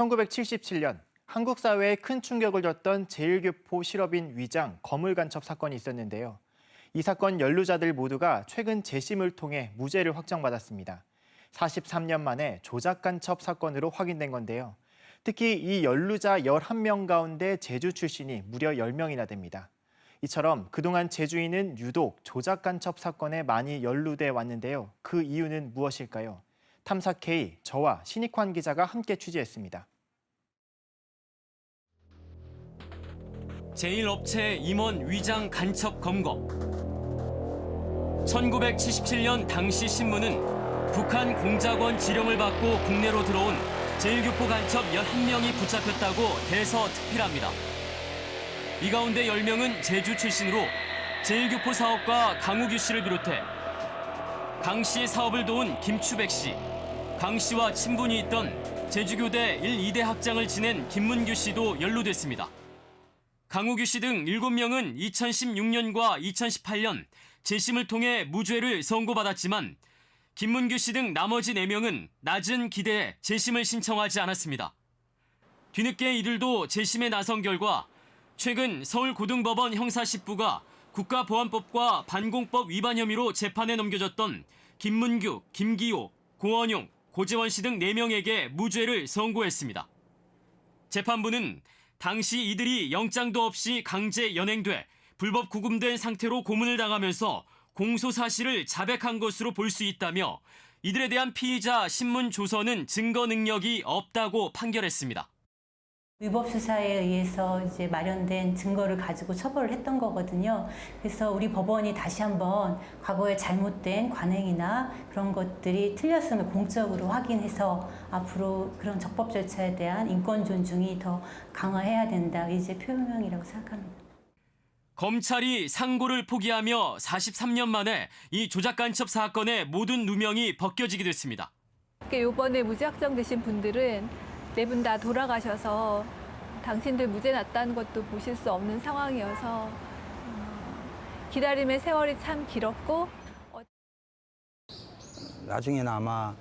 1977년 한국 사회에 큰 충격을 줬던 제1교포 실업인 위장 거물 간첩 사건이 있었는데요. 이 사건 연루자들 모두가 최근 재심을 통해 무죄를 확정받았습니다. 43년 만에 조작 간첩 사건으로 확인된 건데요. 특히 이 연루자 11명 가운데 제주 출신이 무려 10명이나 됩니다. 이처럼 그동안 제주인은 유독 조작 간첩 사건에 많이 연루돼 왔는데요. 그 이유는 무엇일까요? 탐사K 저와 신익환 기자가 함께 취재했습니다. 제1업체 임원 위장 간첩 검거. 1977년 당시 신문은 북한 공작원 지령을 받고 국내로 들어온 제1교포 간첩 11명이 붙잡혔다고 대서특필합니다. 이 가운데 10명은 제주 출신으로 제1교포 사업가 강우규 씨를 비롯해 강 씨의 사업을 도운 김추백 씨, 강 씨와 친분이 있던 제주교대 1, 2대 학장을 지낸 김문규 씨도 연루됐습니다. 강우규 씨 등 7명은 2016년과 2018년 재심을 통해 무죄를 선고받았지만 김문규 씨 등 나머지 4명은 낮은 기대에 재심을 신청하지 않았습니다. 뒤늦게 이들도 재심에 나선 결과 최근 서울고등법원 형사10부가 국가보안법과 반공법 위반 혐의로 재판에 넘겨졌던 김문규, 김기호, 고원용, 고재원 씨 등 4명에게 무죄를 선고했습니다. 재판부는 당시 이들이 영장도 없이 강제 연행돼 불법 구금된 상태로 고문을 당하면서 공소 사실을 자백한 것으로 볼 수 있다며 이들에 대한 피의자 신문 조서는 증거 능력이 없다고 판결했습니다. 위법 수사에 의해서 이제 마련된 증거를 가지고 처벌을 했던 거거든요. 그래서 우리 법원이 다시 한번 과거에 잘못된 관행이나 그런 것들이 틀렸음을 공적으로 확인해서 앞으로 그런 적법 절차에 대한 인권 존중이 더 강화해야 된다. 이제 표명이라고 생각합니다. 검찰이 상고를 포기하며 43년 만에 이 조작 간첩 사건의 모든 누명이 벗겨지게 됐습니다. 이번에 무죄 확정되신 분들은 4분 다 돌아가셔서 당신들 무죄 났다는 것도 보실 수 없는 상황이어서 기다림의 세월이 참 길었고 나중에는 아마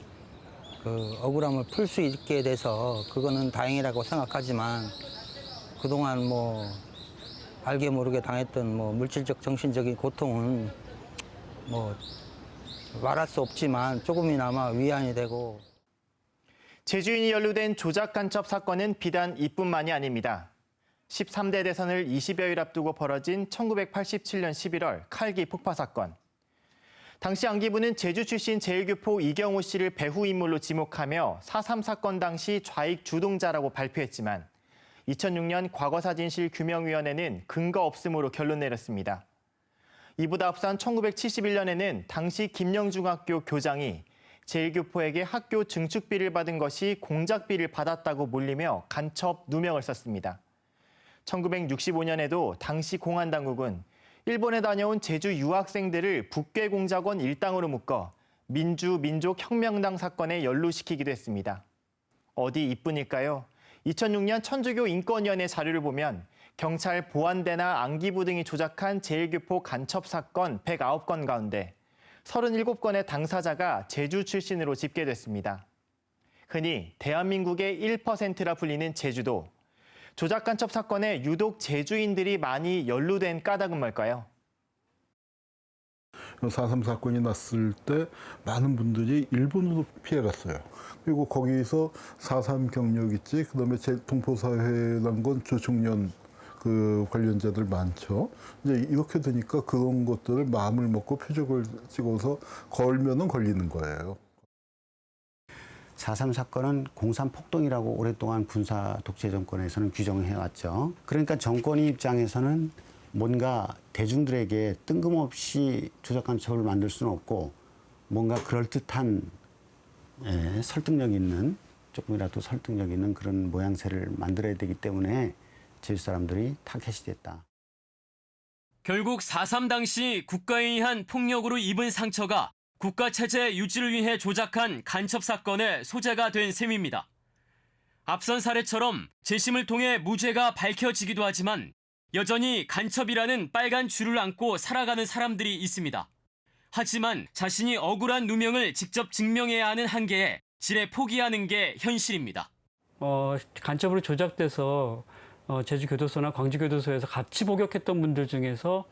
그 억울함을 풀 수 있게 돼서 그거는 다행이라고 생각하지만 그동안 뭐 알게 모르게 당했던 뭐 물질적 정신적인 고통은 뭐 말할 수 없지만 조금이나마 위안이 되고. 제주인이 연루된 조작 간첩 사건은 비단 이뿐만이 아닙니다. 13대 대선을 20여일 앞두고 벌어진 1987년 11월 칼기 폭파 사건. 당시 안기부는 제주 출신 제1교포 이경우 씨를 배후 인물로 지목하며 4.3 사건 당시 좌익 주동자라고 발표했지만 2006년 과거사진실 규명위원회는 근거 없음으로 결론 내렸습니다. 이보다 앞선 1971년에는 당시 김영중학교 교장이 제1교포에게 학교 증축비를 받은 것이 공작비를 받았다고 몰리며 간첩 누명을 썼습니다. 1965년에도 당시 공안당국은 일본에 다녀온 제주 유학생들을 북괴공작원 일당으로 묶어 민주민족혁명당 사건에 연루시키기도 했습니다. 어디 이뿐일까요? 2006년 천주교 인권위원회 자료를 보면 경찰 보안대나 안기부 등이 조작한 제1교포 간첩 사건 109건 가운데 37건의 당사자가 제주 출신으로 집계됐습니다. 흔히 대한민국의 1%라 불리는 제주도. 조작 간첩 사건에 유독 제주인들이 많이 연루된 까닭은 뭘까요? 4.3 사건이 났을 때 많은 분들이 일본으로 피해갔어요. 그리고 거기서 4.3 경력 있지, 그다음에 동포사회란 조총련 그 관련자들 많죠. 이제 이렇게 되니까 그런 것들을 마음을 먹고 표적을 찍어서 걸면은 걸리는 거예요. 4.3 사건은 공산 폭동이라고 오랫동안 군사 독재 정권에서는 규정해왔죠. 그러니까 정권의 입장에서는 뭔가 대중들에게 뜬금없이 조작 간첩을 만들 수는 없고 뭔가 그럴듯한 설득력 있는 조금이라도 설득력 있는 그런 모양새를 만들어야 되기 때문에 제주 사람들이 타겟이 됐다. 결국 4.3 당시 국가에 의한 폭력으로 입은 상처가 국가체제 유지를 위해 조작한 간첩 사건의 소재가 된 셈입니다. 앞선 사례처럼 재심을 통해 무죄가 밝혀지기도 하지만 여전히 간첩이라는 빨간 줄을 안고 살아가는 사람들이 있습니다. 하지만 자신이 억울한 누명을 직접 증명해야 하는 한계에 지레 포기하는 게 현실입니다. 간첩으로 조작돼서 제주교도소나 광주교도소에서 같이 복역했던 분들 중에서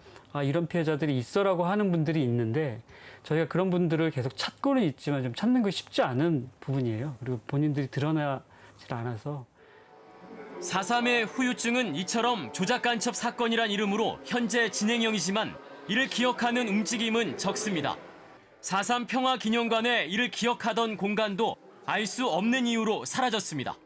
이런 피해자들이 있어라고 하는 분들이 있는데 저희가 그런 분들을 계속 찾고는 있지만 좀 찾는 거 쉽지 않은 부분이에요. 그리고 본인들이 드러나질 않아서. 4.3의 후유증은 이처럼 조작간첩 사건이란 이름으로 현재 진행형이지만 이를 기억하는 움직임은 적습니다. 4.3 평화기념관에 이를 기억하던 공간도 알 수 없는 이유로 사라졌습니다.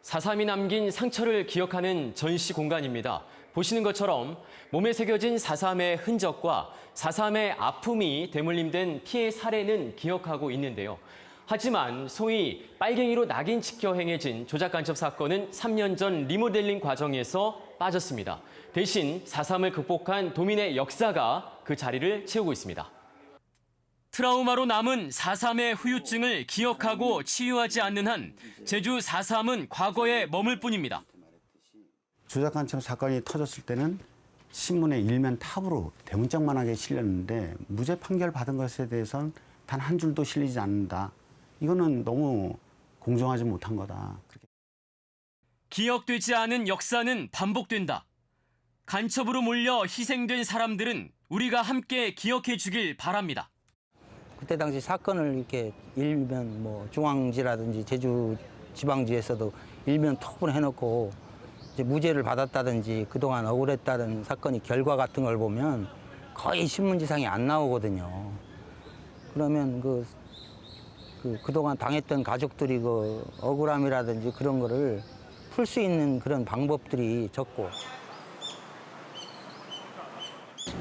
4.3이 남긴 상처를 기억하는 전시 공간입니다. 보시는 것처럼 몸에 새겨진 4.3의 흔적과 4.3의 아픔이 대물림된 피해 사례는 기억하고 있는데요. 하지만 소위 빨갱이로 낙인 찍혀 행해진 조작간첩 사건은 3년 전 리모델링 과정에서 빠졌습니다. 대신 4.3을 극복한 도민의 역사가 그 자리를 채우고 있습니다. 트라우마로 남은 4.3의 후유증을 기억하고 치유하지 않는 한 제주 4.3은 과거에 머물 뿐입니다. 조작간첩 사건이 터졌을 때는 신문의 일면 탑으로 대문짝만하게 실렸는데 무죄 판결 받은 것에 대해서는 단 한 줄도 실리지 않는다. 이거는 너무 공정하지 못한 거다. 기억되지 않은 역사는 반복된다. 간첩으로 몰려 희생된 사람들은 우리가 함께 기억해 주길 바랍니다. 그때 당시 사건을 이렇게 일면 뭐 중앙지라든지 제주 지방지에서도 일면 톡을 해놓고 이제 무죄를 받았다든지 그동안 억울했다는 사건이 결과 같은 걸 보면 거의 신문지상에 안 나오거든요. 그러면 그동안 당했던 가족들이 그 억울함이라든지 그런 거를 풀 수 있는 그런 방법들이 적고.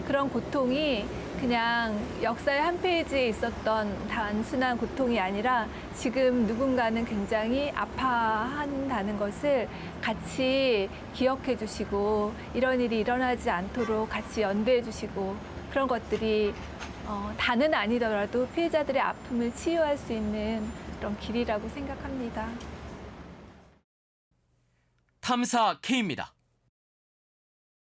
그런 고통이 그냥 역사의 한 페이지에 있었던 단순한 고통이 아니라 지금 누군가는 굉장히 아파한다는 것을 같이 기억해 주시고 이런 일이 일어나지 않도록 같이 연대해 주시고 그런 것들이 다는 아니더라도 피해자들의 아픔을 치유할 수 있는 그런 길이라고 생각합니다. 탐사 K입니다.